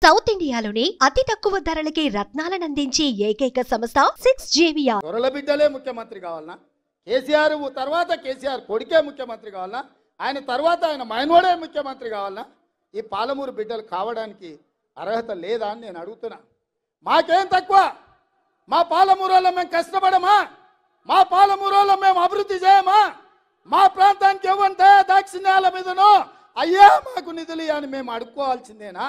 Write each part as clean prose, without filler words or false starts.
South ఇండియాలోనే అతి తక్కువ ధరలకి రత్నాలనందించే ఏకైక సంస్థ 6JVR. దొరల బిడ్డలే ముఖ్యమంత్రి కావాలనా? కేసీఆర్ తర్వాత కేసీఆర్ కొడుకే ముఖ్యమంత్రి కావాలనా? ఆయన తర్వాత ఆయన మైనోడే ముఖ్యమంత్రి కావాలనా? ఈ పాలమూరు బిడ్డలు కావడానికి అర్హత లేదా అని నేను అడుగుతున్నా. మాకేం తక్కువ? మా పాలమూరులో మేము కష్టపడమా? మా పాలమూరులో మేము అభివృద్ధి చేయమా? మా ప్రాంతానికి ఇవ్వంటే దాక్షిణ్యాల మీదనో అయ్యా మాకు నిధులు అని మేము అడుక్కోవాల్సిందేనా?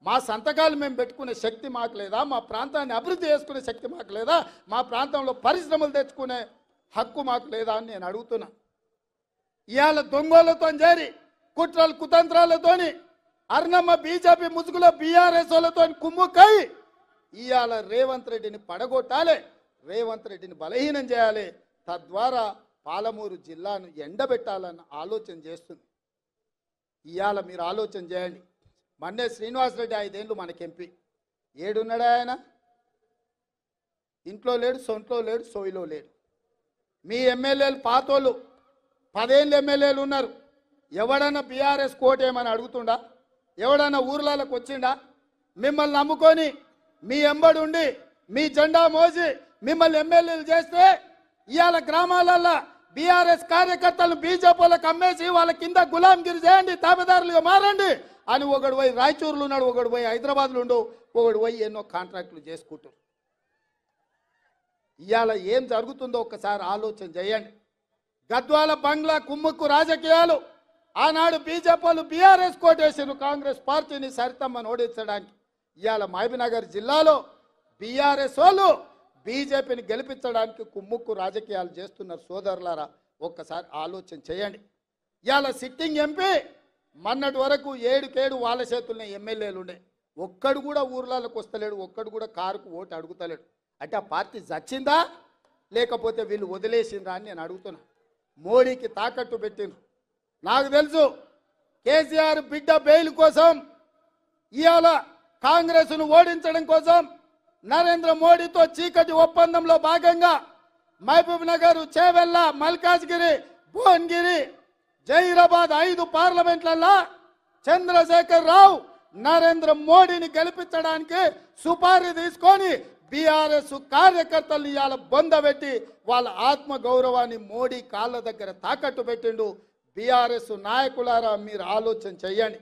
మా సంతకాలు మేము పెట్టుకునే శక్తి మాకు లేదా? మా ప్రాంతాన్ని అభివృద్ధి చేసుకునే శక్తి మాకు లేదా? మా ప్రాంతంలో పరిశ్రమలు తెచ్చుకునే హక్కు మాకు లేదా అని నేను అడుగుతున్నా. ఇవాళ దొంగలతో చేరి కుట్రలు కుతంత్రాలతోని అర్ణమ్మ బీజేపీ ముసుగులో బీఆర్ఎస్ వాళ్ళతో కుమ్ముకై ఇవాళ రేవంత్ రెడ్డిని పడగొట్టాలి, రేవంత్ రెడ్డిని బలహీనం చేయాలి, తద్వారా పాలమూరు జిల్లాను ఎండబెట్టాలన్న ఆలోచన చేస్తుంది. ఇవాళ మీరు ఆలోచన చేయండి. మన్నే శ్రీనివాసరెడ్డి 5 ఏళ్ళు మనకి ఎంపీ. ఏడున్నాడు ఆయన? ఇంట్లో లేడు, సొంట్లో లేడు, సోయిలో లేడు. మీ ఎమ్మెల్యేలు పాతోళ్ళు 10 ఏళ్ళు ఎమ్మెల్యేలు ఉన్నారు. ఎవడన్నా బీఆర్ఎస్ కోటేమని అడుగుతుండా? ఎవడన్నా ఊర్లలోకి వచ్చిండా? మిమ్మల్ని నమ్ముకొని మీ ఎంబడి ఉండి మీ జెండా మోసి మిమ్మల్ని ఎమ్మెల్యేలు చేస్తే ఇవాళ గ్రామాలల్లో బీఆర్ఎస్ కార్యకర్తలను బీజేపీలకు అమ్మేసి వాళ్ళ కింద గులాంగిరి చేయండి, తాబేదారులుగా మారండి అని ఒకడు పోయి రాయచూరులో ఉన్నాడు, ఒకడు పోయి హైదరాబాద్లో ఉండు, ఒకడు పోయి ఎన్నో కాంట్రాక్టులు చేసుకుంటారు. ఇవాళ ఏం జరుగుతుందో ఒక్కసారి ఆలోచన చేయండి. గద్వాల బంగ్లా కుమ్ముక్కు రాజకీయాలు ఆనాడు బీజేపీలు బీఆర్ఎస్ కోటేసారు కాంగ్రెస్ పార్టీని సరితమ్మని ఓడించడానికి. ఇవాళ మహబూబ్నగర్ జిల్లాలో బీఆర్ఎస్ వాళ్ళు బీజేపీని గెలిపించడానికి కుమ్ముక్కు రాజకీయాలు చేస్తున్నారు. సోదరులారా ఒక్కసారి ఆలోచన చేయండి. ఇవాళ సిట్టింగ్ ఎంపీ మొన్నటి వరకు 7 వాళ్ళ చేతుల్లో ఎమ్మెల్యేలు ఉండే, ఒక్కడు కూడా ఊర్లలోకి వస్తలేడు, ఒక్కడు కూడా కారుకు ఓటు అడుగుతలేడు. అంటే ఆ పార్టీ చచ్చిందా లేకపోతే వీళ్ళు వదిలేసిందా అని నేను అడుగుతున్నా. మోడీకి తాకట్టు పెట్టిండ్రు. నాకు తెలుసు కేసీఆర్ బిడ్డ బెయిల్ కోసం ఇవాళ కాంగ్రెస్ను ఓడించడం కోసం నరేంద్ర మోడీతో చీకటి ఒప్పందంలో భాగంగా మహబూబ్ నగర్, చేవెళ్ళ, మల్కాజ్గిరి, భువనగిరి, జహీరాబాద్ 5 పార్లమెంట్లలో చంద్రశేఖర్ రావు నరేంద్ర మోడీని గెలిపించడానికి సుపారీ తీసుకొని బీఆర్ఎస్ కార్యకర్తలు ఇవాళ బొందబెట్టి వాళ్ళ ఆత్మ గౌరవాన్ని మోడీ కాళ్ళ దగ్గర తాకట్టు పెట్టిండు. బీఆర్ఎస్ నాయకులారా మీరు ఆలోచన చెయ్యండి.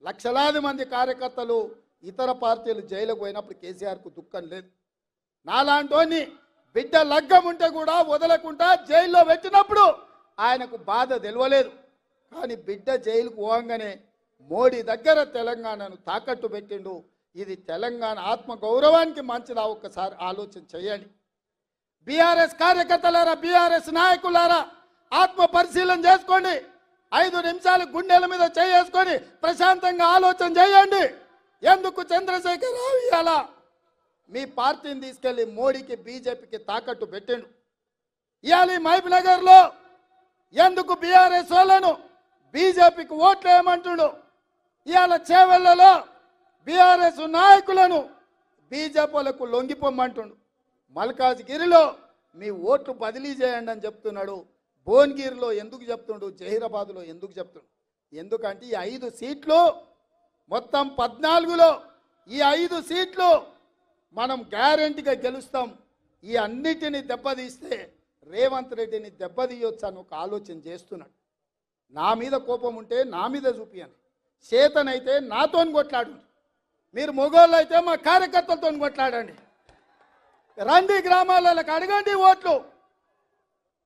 లక్షలాది మంది కార్యకర్తలు ఇతర పార్టీలు జైలుకు పోయినప్పుడు కేసీఆర్కు దుఃఖం లేదు. నాలాంటోని బిడ్డ లగ్గం ఉంటే కూడా వదలకుండా జైల్లో పెట్టినప్పుడు ఆయనకు బాధ తెలియలేదు. కానీ బిడ్డ జైలుకు పోగానే మోడీ దగ్గర తెలంగాణను తాకట్టు పెట్టిండు. ఇది తెలంగాణ ఆత్మ గౌరవానికి మంచిదా? ఒక్కసారి ఆలోచన చేయండి. బీఆర్ఎస్ కార్యకర్తలారా, బీఆర్ఎస్ నాయకులారా ఆత్మ పరిశీలన చేసుకోండి. 5 నిమిషాలు గుండెల మీద చేసుకొని ప్రశాంతంగా ఆలోచన చేయండి. ఎందుకు చంద్రశేఖర్ రావు ఇవాళ మీ పార్టీని తీసుకెళ్లి మోడీకి బీజేపీకి తాకట్టు పెట్టిండు? ఇవాళ మహబూబ్ నగర్లో ఎందుకు బీఆర్ఎస్ వాళ్ళను బీజేపీకి ఓట్లు వేయమంటుండు? ఇవాళ చేవెళ్లలో బీఆర్ఎస్ నాయకులను బీజేపీలకు లొంగిపోమంటుండు. మల్కాజ్గిరిలో మీ ఓట్లు బదిలీ చేయండి అని చెప్తున్నాడు. భువనగిరిలో ఎందుకు చెప్తుండు? జహీరాబాద్లో ఎందుకు చెప్తుండు? ఎందుకంటే ఈ 5 సీట్లు మొత్తం 14లో ఈ 5 సీట్లు మనం గ్యారెంటీగా గెలుస్తాం. ఈ అన్నిటిని దెబ్బతీస్తే రేవంత్ రెడ్డిని దెబ్బతీయొచ్చు అని ఒక ఆలోచన చేస్తున్నాడు. నా మీద కోపం ఉంటే నా మీద చూపియండి, చేతనైతే నాతో కొట్లాడు. మీరు మొగోళ్ళు అయితే మా కార్యకర్తలతో కొట్లాడండి. రండి గ్రామాలకు అడగండి ఓట్లు.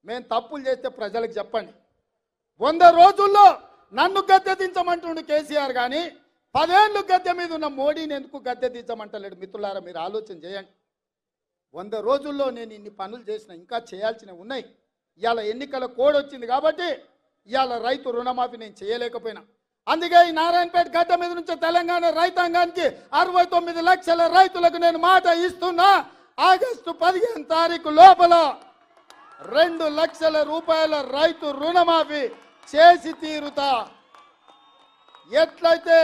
మేము తప్పులు చేస్తే ప్రజలకు చెప్పండి. 100 రోజుల్లో నన్ను గద్దె దించమంటుండు కేసీఆర్, కానీ 10 ఏళ్ళు గద్దె మీద ఉన్న మోడీని ఎందుకు గద్దె దించమంటలేడు? మిత్రులారా మీరు ఆలోచన చేయండి. 100 రోజుల్లో నేను ఇన్ని పనులు చేసిన, ఇంకా చేయాల్సినవి ఉన్నాయి. ఇవాళ ఎన్నికల కోడ్ వచ్చింది కాబట్టి ఇవాళ రైతు రుణమాఫీ నేను చేయలేకపోయినా. అందుకే ఈ నారాయణపేట గడ్డ మీద నుంచి తెలంగాణ రైతాంగానికి 69 లక్షల రైతులకు నేను మాట ఇస్తున్నా. ఆగస్టు 15 తారీఖు లోపల 2 లక్షల రూపాయల రైతు రుణమాఫీ చేసి తీరుతా. ఎట్లయితే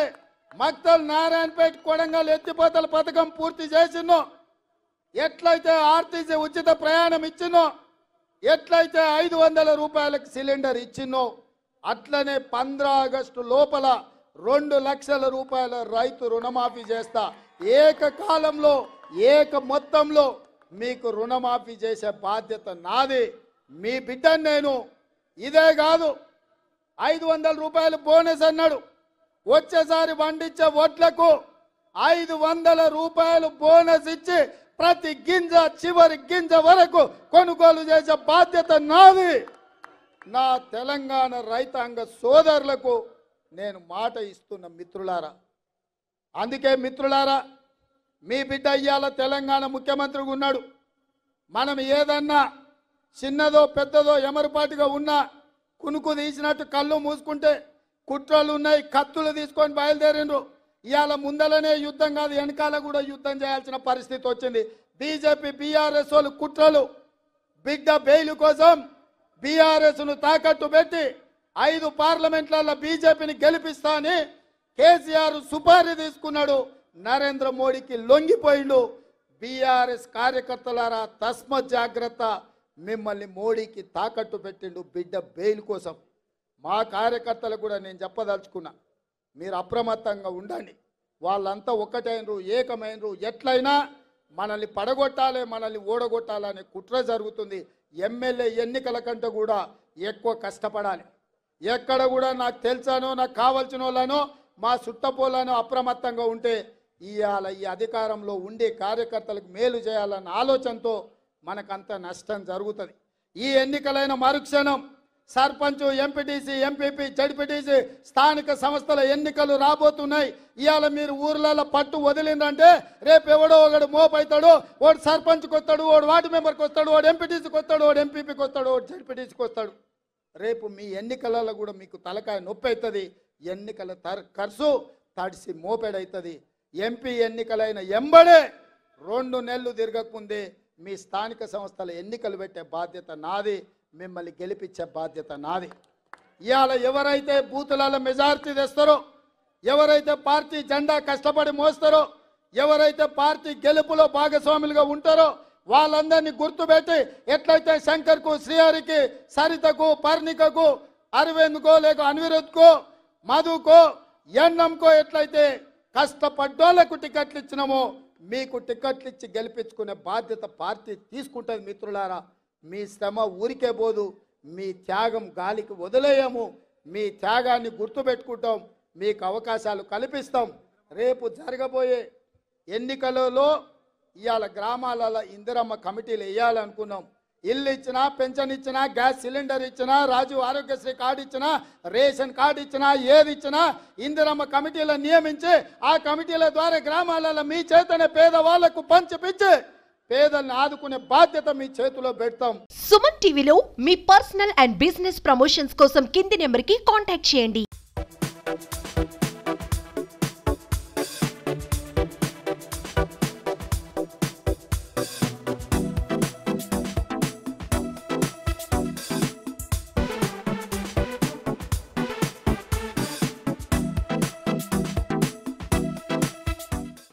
మక్తల్, నారాయణపేట, కొడంగల్ ఎత్తిపోతల పథకం పూర్తి చేసినో, ఎట్లయితే ఆర్టీసీ ఉచిత ప్రయాణం ఇచ్చినో, ఎట్లయితే 500 రూపాయలకు సిలిండర్ ఇచ్చినో, అట్లనే 15 ఆగస్టు లోపల 2 లక్షల రూపాయల రైతు రుణమాఫీ చేస్తా. ఏకకాలంలో మొత్తంలో మీకు రుణమాఫీ చేసే బాధ్యత నాది. మీ బిడ్డను నేను. ఇదే కాదు, 500 రూపాయలు బోనస్ అన్నాడు. వచ్చేసారి పండించే వడ్లకు 500 రూపాయలు బోనస్ ఇచ్చి ప్రతి గింజ చివరి గింజ వరకు కొనుగోలు చేసే బాధ్యత నాది. నా తెలంగాణ రైతాంగ సోదరులకు నేను మాట ఇస్తున్న మిత్రులారా. అందుకే మిత్రులారా, మీ బిడ్డ ఇయ్యాల తెలంగాణ ముఖ్యమంత్రిగా ఉన్నాడు. మనం ఏదన్నా చిన్నదో పెద్దదో ఎమరుపాటుగా ఉన్నా కునుకు తీసినట్టు కళ్ళు మూసుకుంటే కుట్రలు ఉన్నాయి, కత్తులు తీసుకొని బయలుదేరిండ్రు. ఇవాళ ముందలనే యుద్ధం కాదు, వెనకాల కూడా యుద్ధం చేయాల్సిన పరిస్థితి వచ్చింది. బీజేపీ బీఆర్ఎస్ వాళ్ళు కుట్రలు, బిడ్డ బెయిల్ కోసం బీఆర్ఎస్ను తాకట్టు పెట్టి 5 పార్లమెంట్లలో బీజేపీని గెలిపిస్తా అని కేసీఆర్ సుపారీ తీసుకున్నాడు. నరేంద్ర మోడీకి లొంగిపోయిండు. బీఆర్ఎస్ కార్యకర్తలారా తస్మత్ జాగ్రత్త, మిమ్మల్ని మోడీకి తాకట్టు పెట్టిండు బిడ్డ బెయిల్ కోసం. మా కార్యకర్తలకు కూడా నేను చెప్పదలుచుకున్నా, మీరు అప్రమత్తంగా ఉండండి. వాళ్ళంతా ఒక్కటైనరు, ఏకమైనరు. ఎట్లయినా మనల్ని పడగొట్టాలి, మనల్ని ఓడగొట్టాలనే కుట్ర జరుగుతుంది. ఎమ్మెల్యే ఎన్నికల కంటే కూడా ఎక్కువ కష్టపడాలి. ఎక్కడ కూడా నాకు తెలుసానో నాకు కావాల్సిన వాళ్ళనో మా చుట్టపోలను అప్రమత్తంగా ఉంటే ఇవాళ ఈ అధికారంలో ఉండే కార్యకర్తలకు మేలు చేయాలన్న ఆలోచనతో మనకంత నష్టం జరుగుతుంది. ఈ ఎన్నికలైన మరుక్షణం సర్పంచ్, ఎంపీటీసీ, ఎంపీపీ, జడ్పీటీసీ స్థానిక సంస్థల ఎన్నికలు రాబోతున్నాయి. ఇవాళ మీరు ఊర్లలో పట్టు వదిలిందంటే రేపు ఎవడో ఒకడు మోపైతాడు. వాడు సర్పంచ్కి వస్తాడు, వాడు వార్డు మెంబర్కి వస్తాడు, వాడు ఎంపీటీసీకి వస్తాడు, వాడు ఎంపీపీకి వస్తాడు, వాడు జడ్పీటీసీకి వస్తాడు. రేపు మీ ఎన్నికలలో కూడా మీకు తలకాయ నొప్పి అవుతుంది. ఎన్నికల ఖర్చు తడిసి మోపెడవుతుంది. ఎంపీ ఎన్నికలైన ఎంబడే 2 నెలలు తిరగకముందే మీ స్థానిక సంస్థల ఎన్నికలు పెట్టే బాధ్యత నాది. మిమ్మల్ని గెలిపించే బాధ్యత నాది. ఇవాళ ఎవరైతే బూతులలో మెజారిటీ తెస్తారో, ఎవరైతే పార్టీ జెండా కష్టపడి మోస్తారో, ఎవరైతే పార్టీ గెలుపులో భాగస్వాములుగా ఉంటారో వాళ్ళందరినీ గుర్తుపెట్టి ఎట్లయితే శంకర్కు, శ్రీహరికి, సరితకు, పర్ణికకు, అరవింద్కో లేక అనిరుద్కో, మధుకో, ఎన్నంకో ఎట్లయితే కష్టపడ్డోళ్లకు టికెట్లు ఇచ్చినామో మీకు టికెట్లు ఇచ్చి గెలిపించుకునే బాధ్యత పార్టీ తీసుకుంటుంది. మిత్రులారా, మీ శ్రమ ఊరికే పోదు, మీ త్యాగం గాలికి వదిలేయము. మీ త్యాగాన్ని గుర్తుపెట్టుకుంటాం, మీకు అవకాశాలు కల్పిస్తాం. రేపు జరగబోయే ఎన్నికలలో ఇవాళ గ్రామాలలో ఇందిరమ్మ కమిటీలు వేయాలనుకున్నాం. ఇల్లు ఇచ్చినా, పెన్షన్ ఇచ్చినా, గ్యాస్ సిలిండర్ ఇచ్చినా, రాజీవ్ ఆరోగ్యశ్రీ కార్డు ఇచ్చినా, రేషన్ కార్డు ఇచ్చినా, ఏది ఇచ్చినా ఇందిరమ్మ కమిటీలను నియమించి ఆ కమిటీల ద్వారా గ్రామాలలో మీ చేతనే పేదవాళ్లకు పంచిపించి పేదల్ని ఆదుకునే బాధ్యత మీ చేతిలో పెడతాం. సుమన్ టీవీలో మీ పర్సనల్ అండ్ బిజినెస్ ప్రమోషన్స్ కోసం కింది నెంబర్కి కాంటాక్ట్ చేయండి.